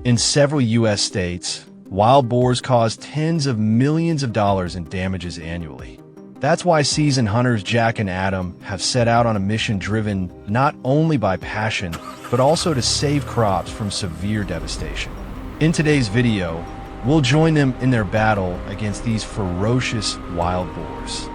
In several U.S. states, wild boars cause tens of millions of dollars in damages annually. That's why seasoned hunters Jack and Adam have set out on a mission driven not only by passion, but also to save crops from severe devastation. In today's video, we'll join them in their battle against these ferocious wild boars.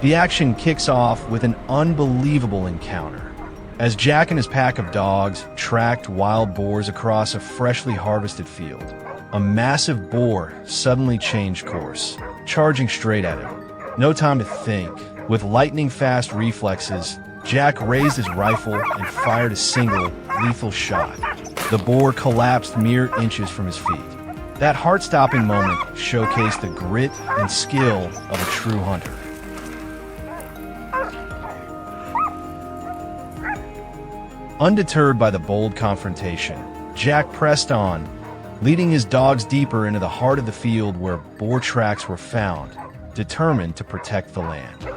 The action kicks off with an unbelievable encounter, as Jack and his pack of dogs tracked wild boars across a freshly harvested field. A massive boar suddenly changed course, charging straight at him. No time to think. With lightning-fast reflexes, Jack raised his rifle and fired a single, lethal shot. The boar collapsed mere inches from his feet. That heart-stopping moment showcased the grit and skill of a true hunter. Undeterred by the bold confrontation, Jack pressed on, leading his dogs deeper into the heart of the field where boar tracks were found, determined to protect the land.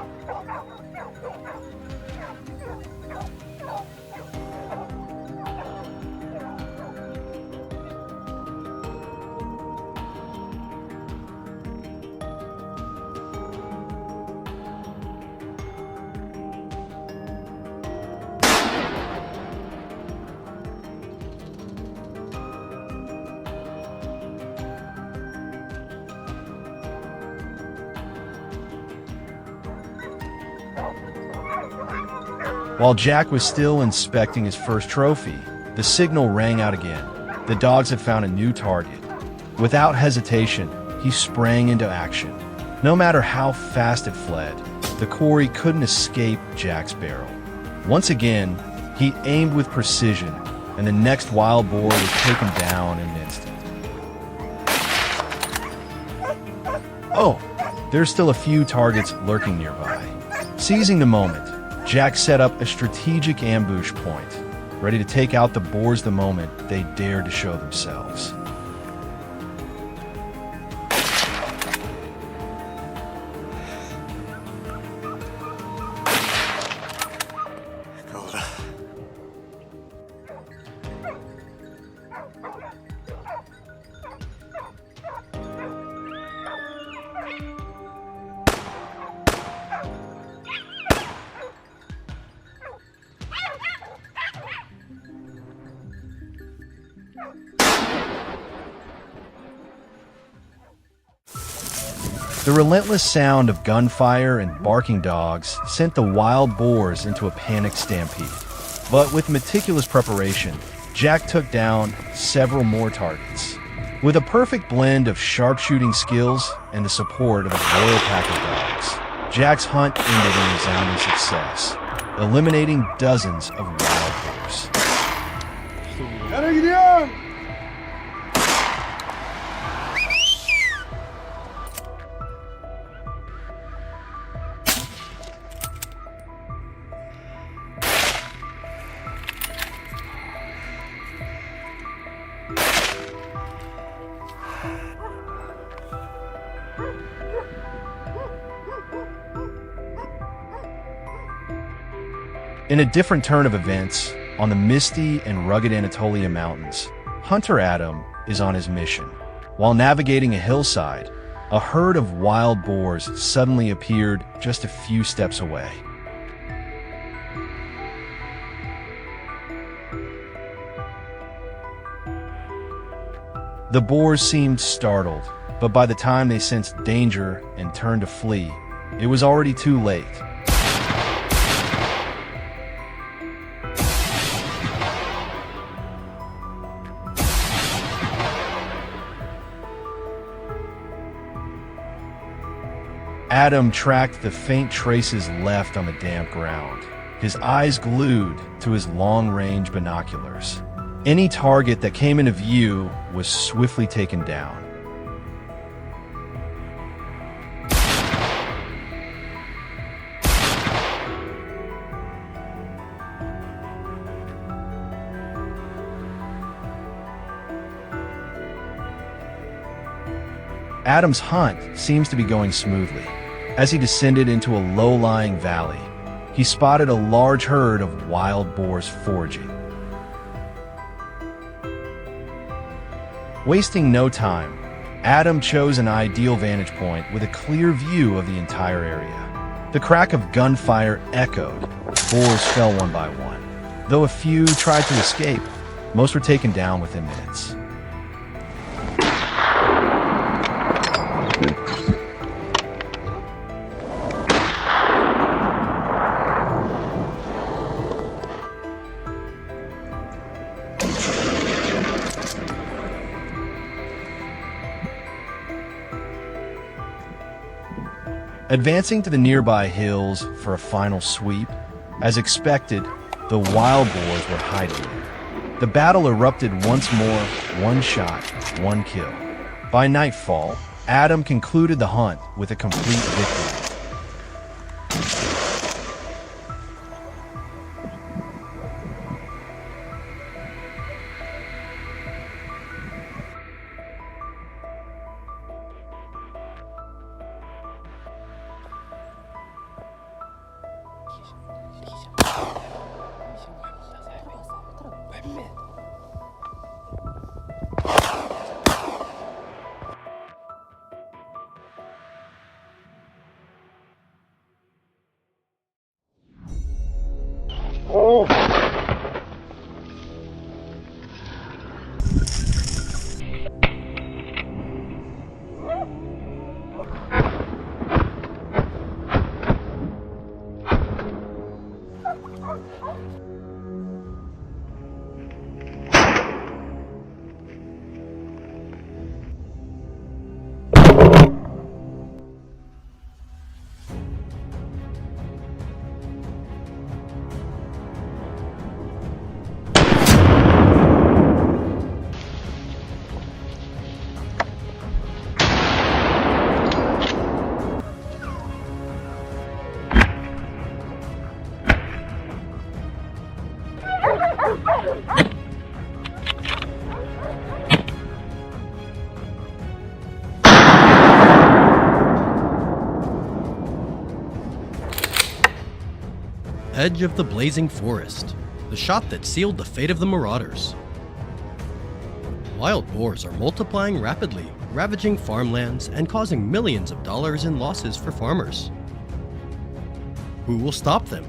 While Jack was still inspecting his first trophy, the signal rang out again. The dogs had found a new target. Without hesitation, he sprang into action. No matter how fast it fled, the quarry couldn't escape Jack's barrel. Once again, he aimed with precision, and the next wild boar was taken down in an instant. Oh, there's still a few targets lurking nearby. Seizing the moment, Jack set up a strategic ambush point, ready to take out the boars the moment they dared to show themselves. The relentless sound of gunfire and barking dogs sent the wild boars into a panicked stampede. But with meticulous preparation, Jack took down several more targets. With a perfect blend of sharpshooting skills and the support of a loyal pack of dogs, Jack's hunt ended in resounding success, eliminating dozens of wild boars. In a different turn of events, on the misty and rugged Anatolia Mountains, Hunter Adam is on his mission. While navigating a hillside, a herd of wild boars suddenly appeared just a few steps away. The boars seemed startled, but by the time they sensed danger and turned to flee, it was already too late. Adam tracked the faint traces left on the damp ground, his eyes glued to his long-range binoculars. Any target that came into view was swiftly taken down. Adam's hunt seems to be going smoothly. As he descended into a low-lying valley, he spotted a large herd of wild boars foraging. Wasting no time, Adam chose an ideal vantage point with a clear view of the entire area. The crack of gunfire echoed. Boars fell one by one. Though a few tried to escape, most were taken down within minutes. Advancing to the nearby hills for a final sweep, as expected, the wild boars were hiding there. The battle erupted once more, one shot, one kill. By nightfall, Adam concluded the hunt with a complete victory. Edge of the blazing forest, the shot that sealed the fate of the marauders. Wild boars are multiplying rapidly, ravaging farmlands and causing millions of dollars in losses for farmers. Who will stop them?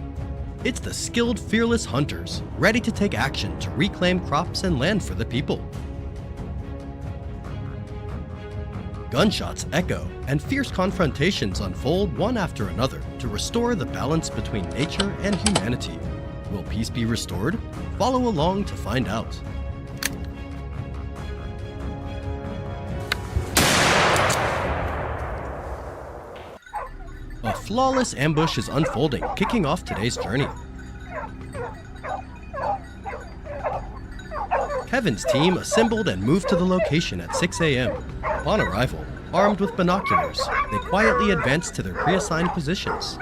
It's the skilled, fearless hunters, ready to take action to reclaim crops and land for the people. Gunshots echo, and fierce confrontations unfold one after another to restore the balance between nature and humanity. Will peace be restored? Follow along to find out. A flawless ambush is unfolding, kicking off today's journey. Kevin's team assembled and moved to the location at 6 a.m. Upon arrival, armed with binoculars, they quietly advanced to their pre-assigned positions.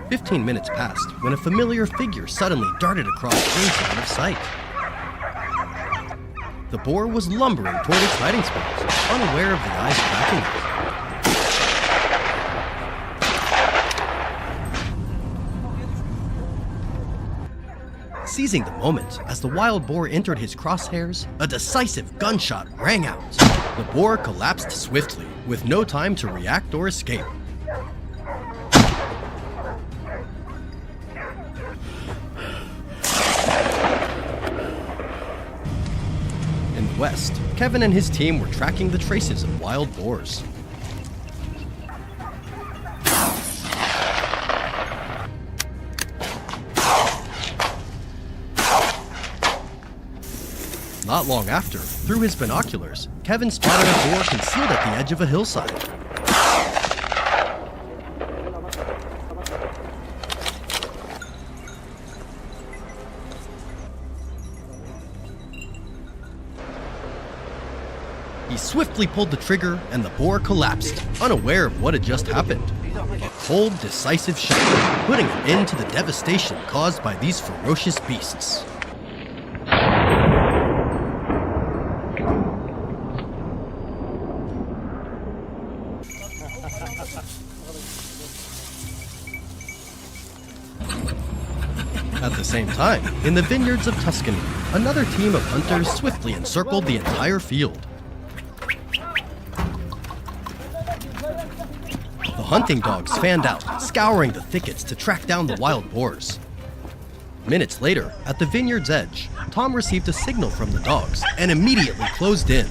"15 minutes passed when a familiar figure suddenly darted across James' line of sight. The boar was lumbering toward its hiding spot, unaware of the eyes tracking it. Seizing the moment as the wild boar entered his crosshairs, a decisive gunshot rang out. The boar collapsed swiftly, with no time to react or escape. In the west, Kevin and his team were tracking the traces of wild boars. Not long after, through his binoculars, Kevin spotted a boar concealed at the edge of a hillside. He swiftly pulled the trigger and the boar collapsed, unaware of what had just happened. A cold, decisive shot, putting an end to the devastation caused by these ferocious beasts. same time, in the vineyards of Tuscany, another team of hunters swiftly encircled the entire field. The hunting dogs fanned out, scouring the thickets to track down the wild boars. Minutes later, at the vineyard's edge, Tom received a signal from the dogs and immediately closed in.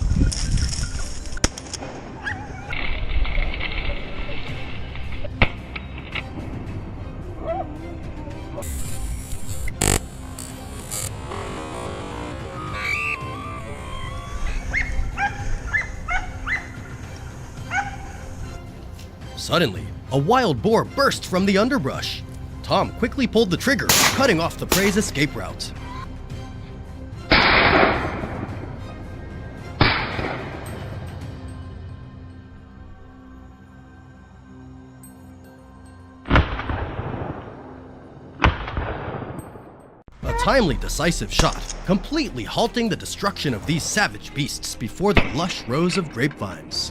Suddenly, a wild boar burst from the underbrush. Tom quickly pulled the trigger, cutting off the prey's escape route. A timely, decisive shot, completely halting the destruction of these savage beasts before the lush rows of grapevines.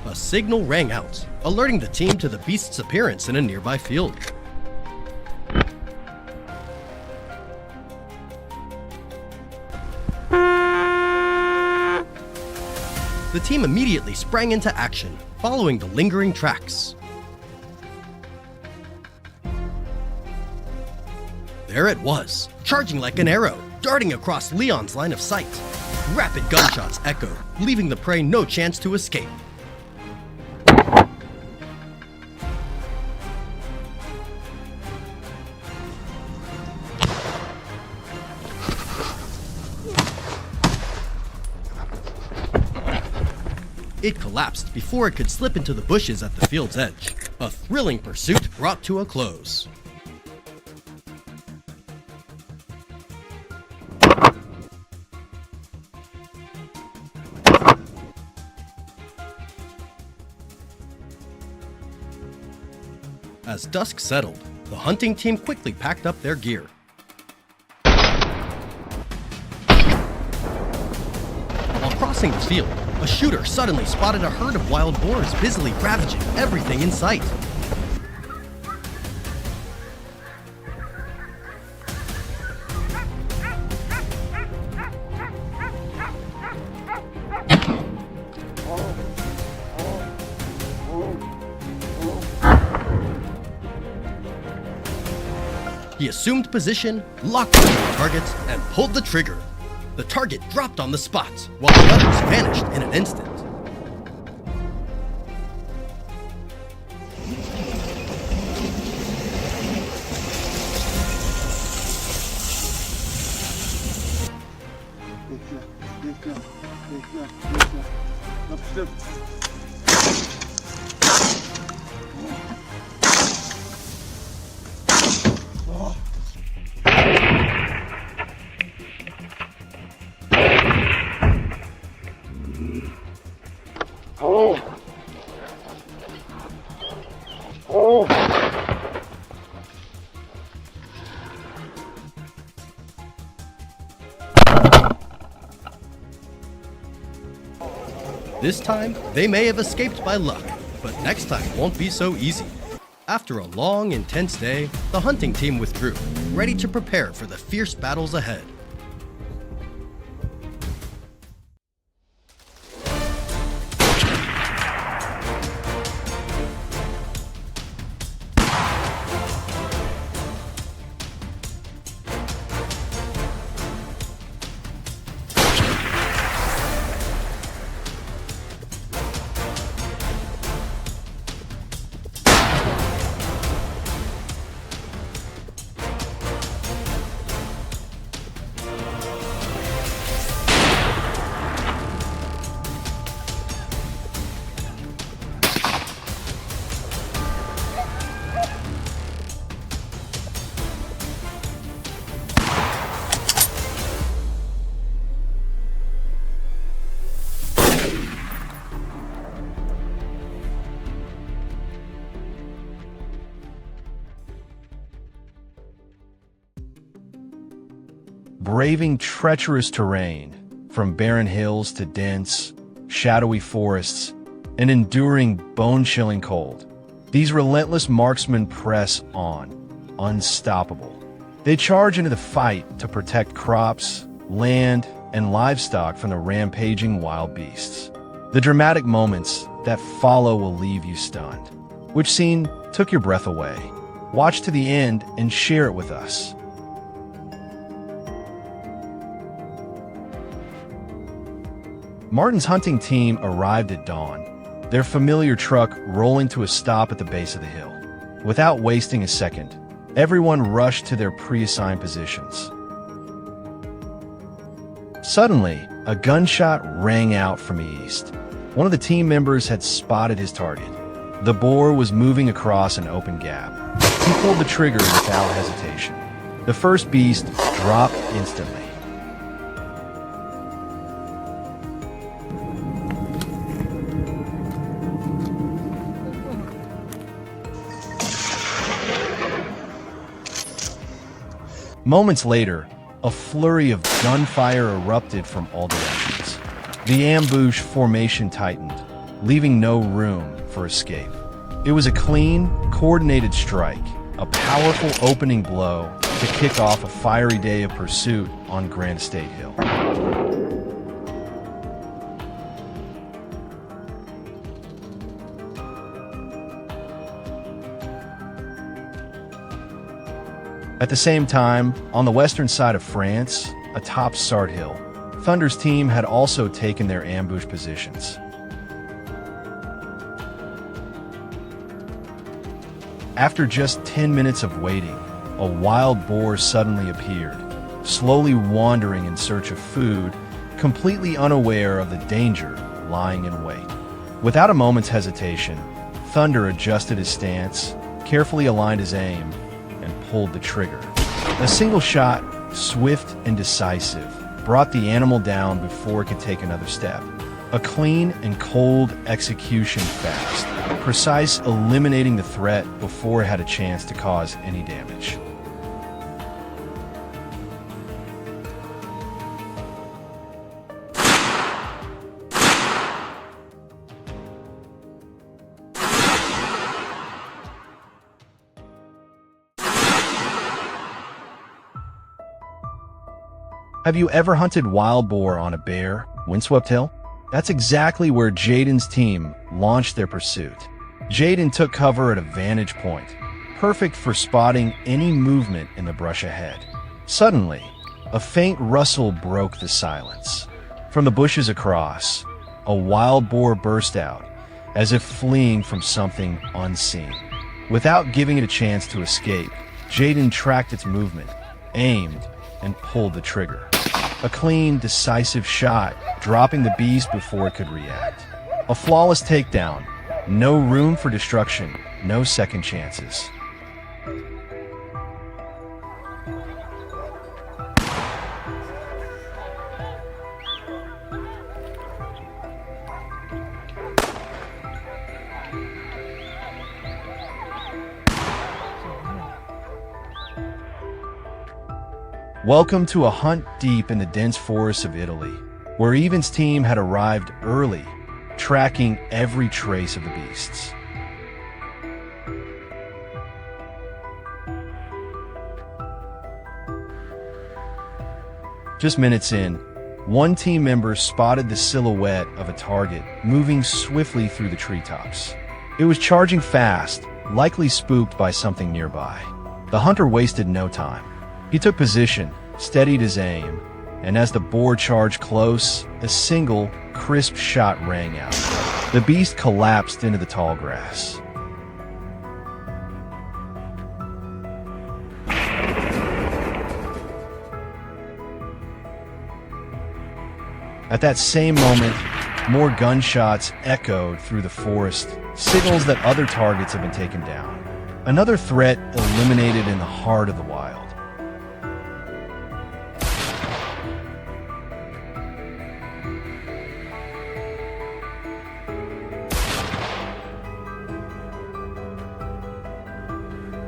A signal rang out, alerting the team to the beast's appearance in a nearby field. The team immediately sprang into action, following the lingering tracks. There it was, charging like an arrow, darting across Leon's line of sight. Rapid gunshots echoed, leaving the prey no chance to escape. It collapsed before it could slip into the bushes at the field's edge. A thrilling pursuit brought to a close. As dusk settled, the hunting team quickly packed up their gear. While crossing the field, a shooter suddenly spotted a herd of wild boars busily ravaging everything in sight. He assumed position, locked onto the target, and pulled the trigger. The target dropped on the spot, while the others vanished in an instant. This time, they may have escaped by luck, but next time won't be so easy. After a long, intense day, the hunting team withdrew, ready to prepare for the fierce battles ahead. Braving treacherous terrain, from barren hills to dense, shadowy forests, an enduring, bone-chilling cold. These relentless marksmen press on, unstoppable. They charge into the fight to protect crops, land, and livestock from the rampaging wild beasts. The dramatic moments that follow will leave you stunned. Which scene took your breath away? Watch to the end and share it with us. Martin's hunting team arrived at dawn, their familiar truck rolling to a stop at the base of the hill. Without wasting a second, everyone rushed to their pre-assigned positions. Suddenly, a gunshot rang out from east. One of the team members had spotted his target. The boar was moving across an open gap. He pulled the trigger without hesitation. The first beast dropped instantly. Moments later, a flurry of gunfire erupted from all directions. The ambush formation tightened, leaving no room for escape. It was a clean, coordinated strike, a powerful opening blow to kick off a fiery day of pursuit on Grand State Hill. At the same time, on the western side of France, atop Sart Hill, Thunder's team had also taken their ambush positions. After just 10 minutes of waiting, a wild boar suddenly appeared, slowly wandering in search of food, completely unaware of the danger lying in wait. Without a moment's hesitation, Thunder adjusted his stance, carefully aligned his aim, and pulled the trigger. A single shot, swift and decisive, brought the animal down before it could take another step. A clean and cold execution fast, precise, eliminating the threat before it had a chance to cause any damage. Have you ever hunted wild boar on a bare, windswept hill? That's exactly where Jaden's team launched their pursuit. Jaden took cover at a vantage point, perfect for spotting any movement in the brush ahead. Suddenly, a faint rustle broke the silence. From the bushes across, a wild boar burst out, as if fleeing from something unseen. Without giving it a chance to escape, Jaden tracked its movement, aimed, and pulled the trigger. A clean, decisive shot, dropping the beast before it could react. A flawless takedown. No room for destruction, no second chances. Welcome to a hunt deep in the dense forests of Italy, where Evan's team had arrived early, tracking every trace of the beasts. Just minutes in, one team member spotted the silhouette of a target moving swiftly through the treetops. It was charging fast, likely spooked by something nearby. The hunter wasted no time. He took position, steadied his aim, and as the boar charged close, a single, crisp shot rang out. The beast collapsed into the tall grass. At that same moment, more gunshots echoed through the forest, signals that other targets had been taken down. Another threat eliminated in the heart of the wild.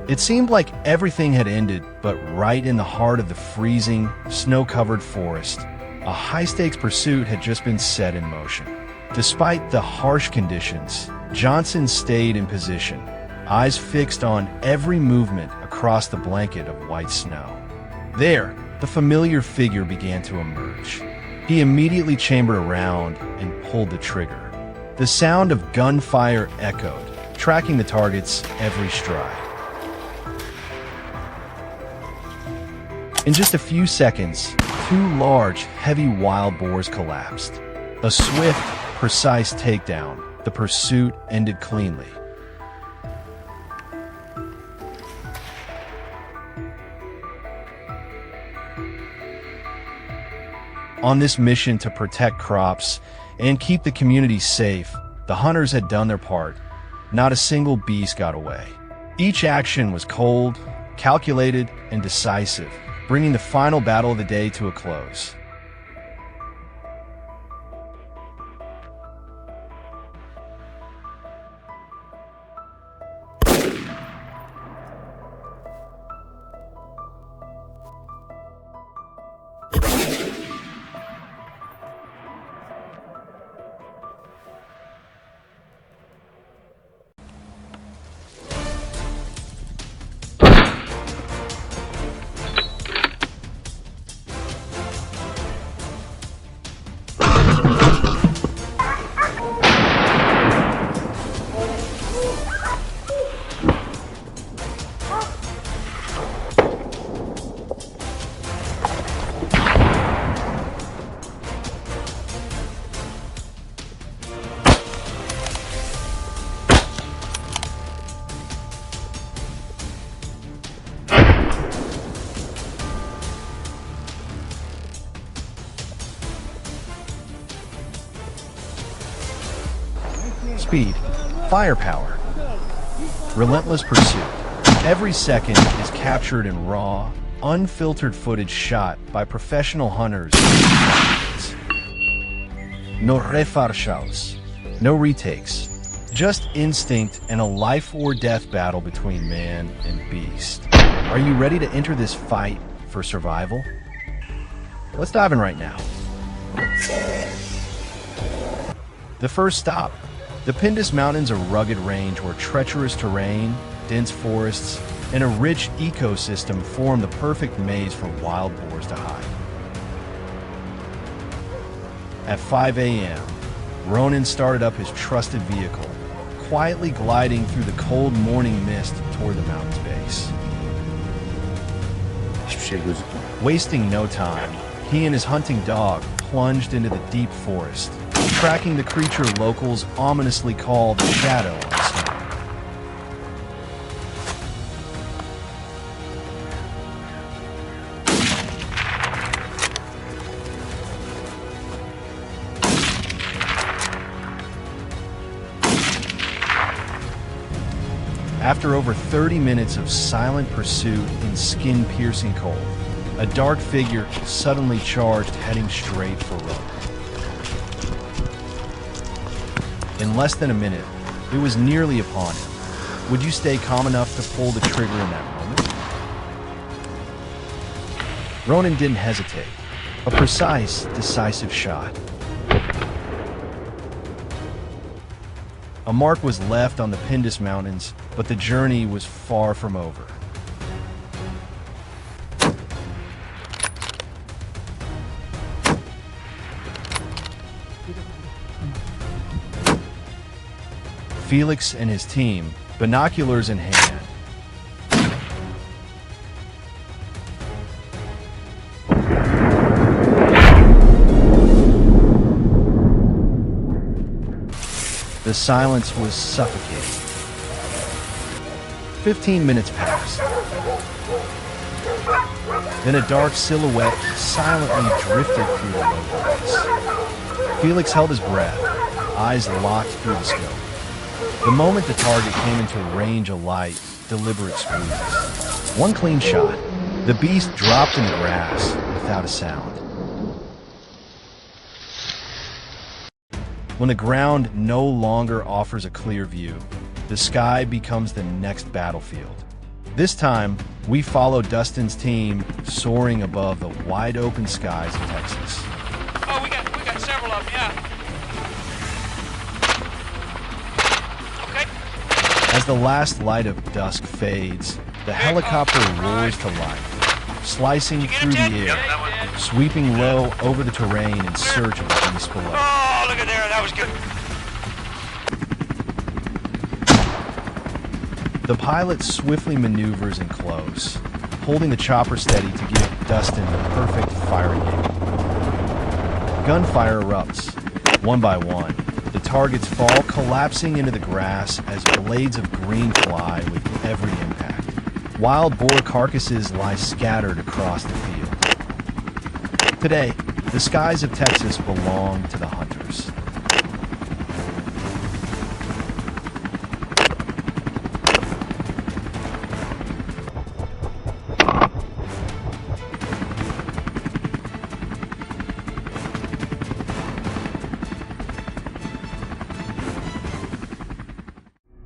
It seemed like everything had ended, but right in the heart of the freezing, snow-covered forest, a high-stakes pursuit had just been set in motion. Despite the harsh conditions, Johnson stayed in position, eyes fixed on every movement across the blanket of white snow. There, the familiar figure began to emerge. He immediately chambered around and pulled the trigger. The sound of gunfire echoed, tracking the target's every stride. In just a few seconds, two large, heavy wild boars collapsed. A swift, precise takedown, the pursuit ended cleanly. On this mission to protect crops and keep the community safe, the hunters had done their part. Not a single beast got away. Each action was cold, calculated, and decisive, bringing the final battle of the day to a close. Speed, firepower, relentless pursuit. Every second is captured in raw, unfiltered footage shot by professional hunters. No refarchaus, no retakes, just instinct and a life or death battle between man and beast. Are you ready to enter this fight for survival? Let's dive in right now. The first stop. The Pindus Mountains are a rugged range where treacherous terrain, dense forests, and a rich ecosystem form the perfect maze for wild boars to hide. At 5 a.m., Ronan started up his trusted vehicle, quietly gliding through the cold morning mist toward the mountain's base. Wasting no time, he and his hunting dog plunged into the deep forest, tracking the creature locals ominously call the Shadow on the snow. After over 30 minutes of silent pursuit in skin-piercing cold, a dark figure suddenly charged, heading straight for Ronan. In less than a minute, it was nearly upon him. Would you stay calm enough to pull the trigger in that moment? Ronan didn't hesitate. A precise, decisive shot. A mark was left on the Pindus Mountains, but the journey was far from over. Felix and his team, binoculars in hand, the silence was suffocating. 15 minutes passed. Then a dark silhouette silently drifted through the low grass. Felix held his breath, eyes locked through the scope. The moment the target came into range, a light, deliberate squeeze. One clean shot. The beast dropped in the grass without a sound. When the ground no longer offers a clear view, the sky becomes the next battlefield. This time, we follow Dustin's team soaring above the wide open skies of Texas. Oh, we got several of them, yeah. As the last light of dusk fades, the helicopter roars to life, slicing through the air, sweeping low over the terrain in search of the beast below. Oh, look at there, that was good. The pilot swiftly maneuvers in close, holding the chopper steady to give Dustin the perfect firing angle. Gunfire erupts, one by one. The targets fall, collapsing into the grass as blades of green fly with every impact. Wild boar carcasses lie scattered across the field. Today, the skies of Texas belong to the hunters.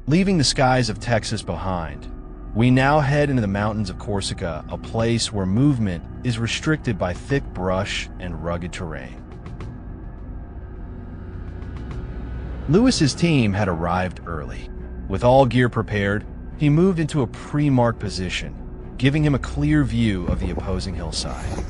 Leaving the skies of Texas behind, we now head into the mountains of Corsica, a place where movement is restricted by thick brush and rugged terrain. Lewis's team had arrived early. With all gear prepared, he moved into a pre-marked position, giving him a clear view of the opposing hillside.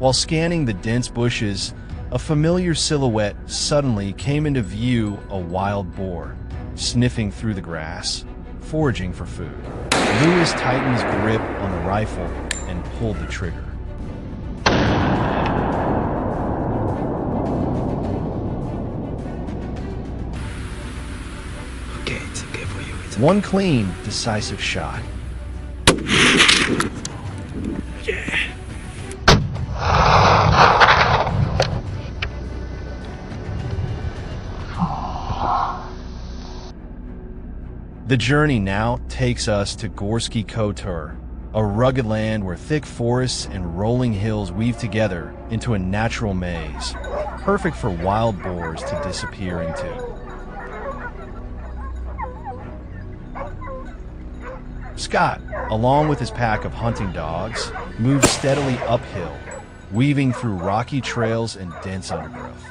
While scanning the dense bushes, a familiar silhouette suddenly came into view, a wild boar, sniffing through the grass, foraging for food. Lewis tightened his grip on the rifle and pulled the trigger. Okay, it's okay for you. It's One clean, decisive shot. yeah. The journey now takes us to Gorsky Kotor, a rugged land where thick forests and rolling hills weave together into a natural maze, perfect for wild boars to disappear into. Scott, along with his pack of hunting dogs, moved steadily uphill, weaving through rocky trails and dense undergrowth.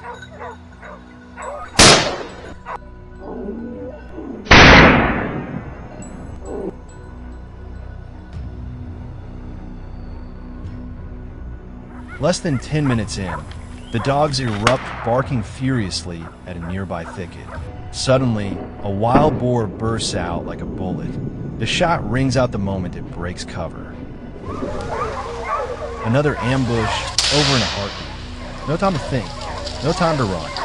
Less than 10 minutes in, the dogs erupt, barking furiously at a nearby thicket. Suddenly, a wild boar bursts out like a bullet. The shot rings out the moment it breaks cover. Another ambush, over in a heartbeat. No time to think, no time to run.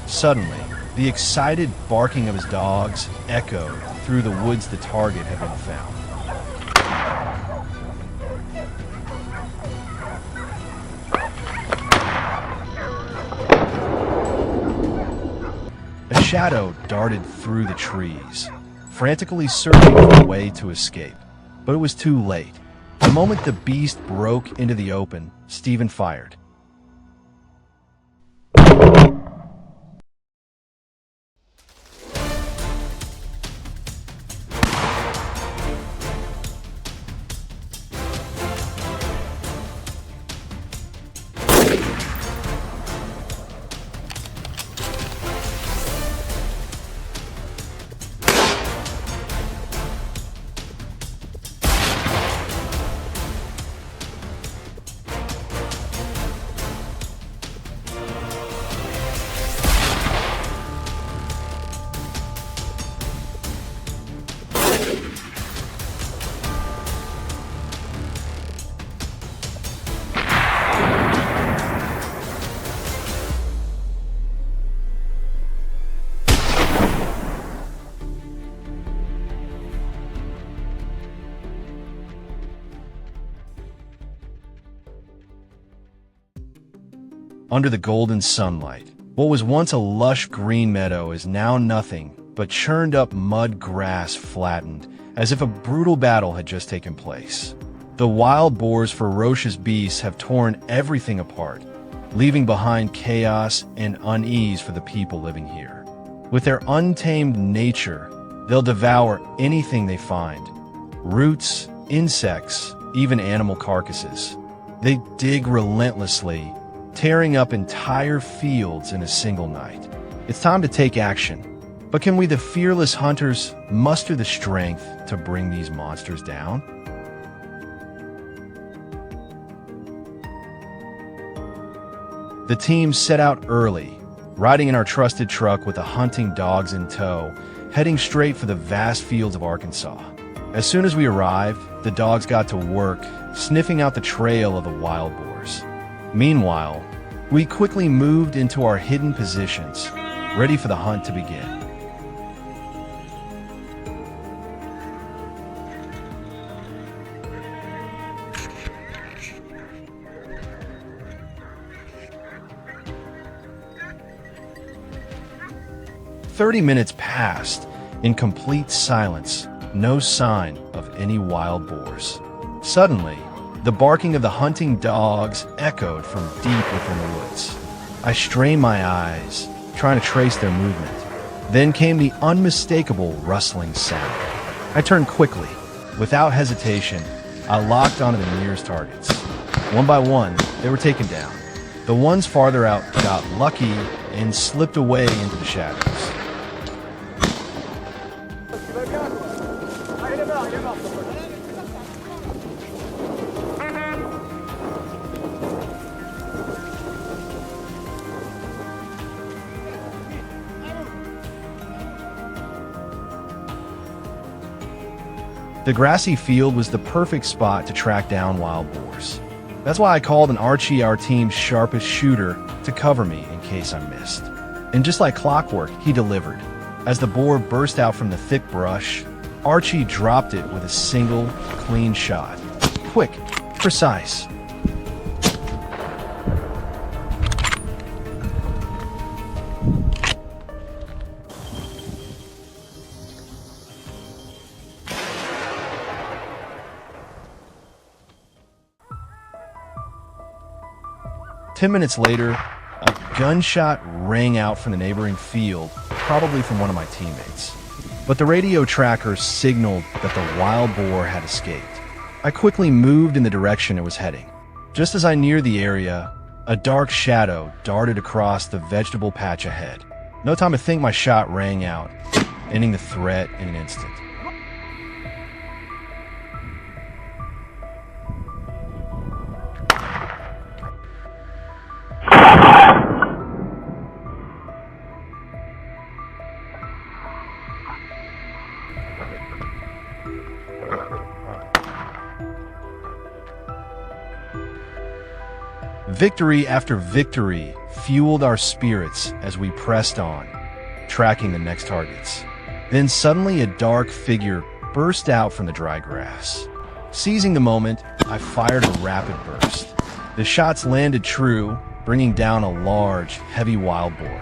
Suddenly, the excited barking of his dogs echoed through the woods. The target had been found. A shadow darted through the trees, frantically searching for a way to escape. But it was too late. The moment the beast broke into the open, Stephen fired. under the golden sunlight. What was once a lush green meadow is now nothing but churned up mud grass flattened, as if a brutal battle had just taken place. The wild boars' ferocious beasts have torn everything apart, leaving behind chaos and unease for the people living here. With their untamed nature, they'll devour anything they find: roots, insects, even animal carcasses. They dig relentlessly, tearing up entire fields in a single night. It's time to take action. But can we, the fearless hunters, muster the strength to bring these monsters down? The team set out early, riding in our trusted truck with the hunting dogs in tow, heading straight for the vast fields of Arkansas. As soon as we arrived, the dogs got to work, sniffing out the trail of the wild boars. Meanwhile, we quickly moved into our hidden positions, ready for the hunt to begin. "30 minutes passed in complete silence, no sign of any wild boars. Suddenly, the barking of the hunting dogs echoed from deep within the woods. I strained my eyes, trying to trace their movement. Then came the unmistakable rustling sound. I turned quickly. Without hesitation, I locked onto the nearest targets. One by one, they were taken down. The ones farther out got lucky and slipped away into the shadows. The grassy field was the perfect spot to track down wild boars. That's why I called on Archie, our team's sharpest shooter, to cover me in case I missed. And just like clockwork, he delivered. As the boar burst out from the thick brush, Archie dropped it with a single, clean shot. Quick, precise. "10 minutes later, a gunshot rang out from the neighboring field, probably from one of my teammates. But the radio tracker signaled that the wild boar had escaped. I quickly moved in the direction it was heading. Just as I neared the area, a dark shadow darted across the vegetable patch ahead. No time to think, my shot rang out, ending the threat in an instant. Victory after victory fueled our spirits as we pressed on, tracking the next targets. Then suddenly a dark figure burst out from the dry grass. Seizing the moment, I fired a rapid burst. The shots landed true, bringing down a large, heavy wild boar.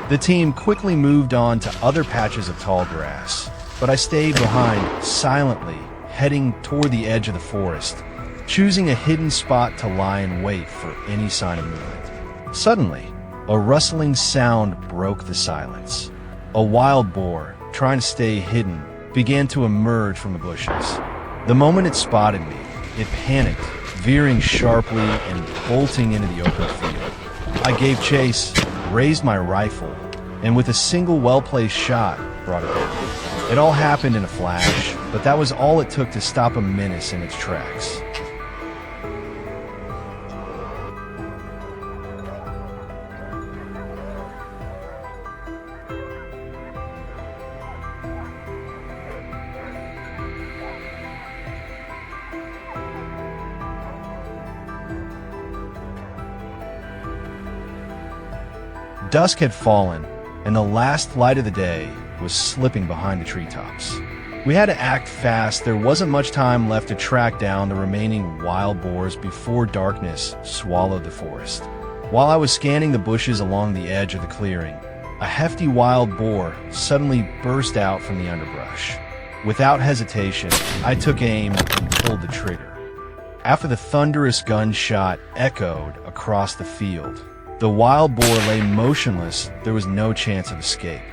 The team quickly moved on to other patches of tall grass, but I stayed behind, silently, heading toward the edge of the forest, choosing a hidden spot to lie in wait for any sign of movement. Suddenly, a rustling sound broke the silence. A wild boar, trying to stay hidden, began to emerge from the bushes. The moment it spotted me, it panicked, veering sharply and bolting into the open field. I gave chase, raised my rifle, and with a single well-placed shot, brought it down. It all happened in a flash, but that was all it took to stop a menace in its tracks. Dusk had fallen, and the last light of the day was slipping behind the treetops. We had to act fast. There wasn't much time left to track down the remaining wild boars before darkness swallowed the forest. While I was scanning the bushes along the edge of the clearing, a hefty wild boar suddenly burst out from the underbrush. Without hesitation, I took aim and pulled the trigger. After the thunderous gunshot echoed across the field, the wild boar lay motionless. There was no chance of escape.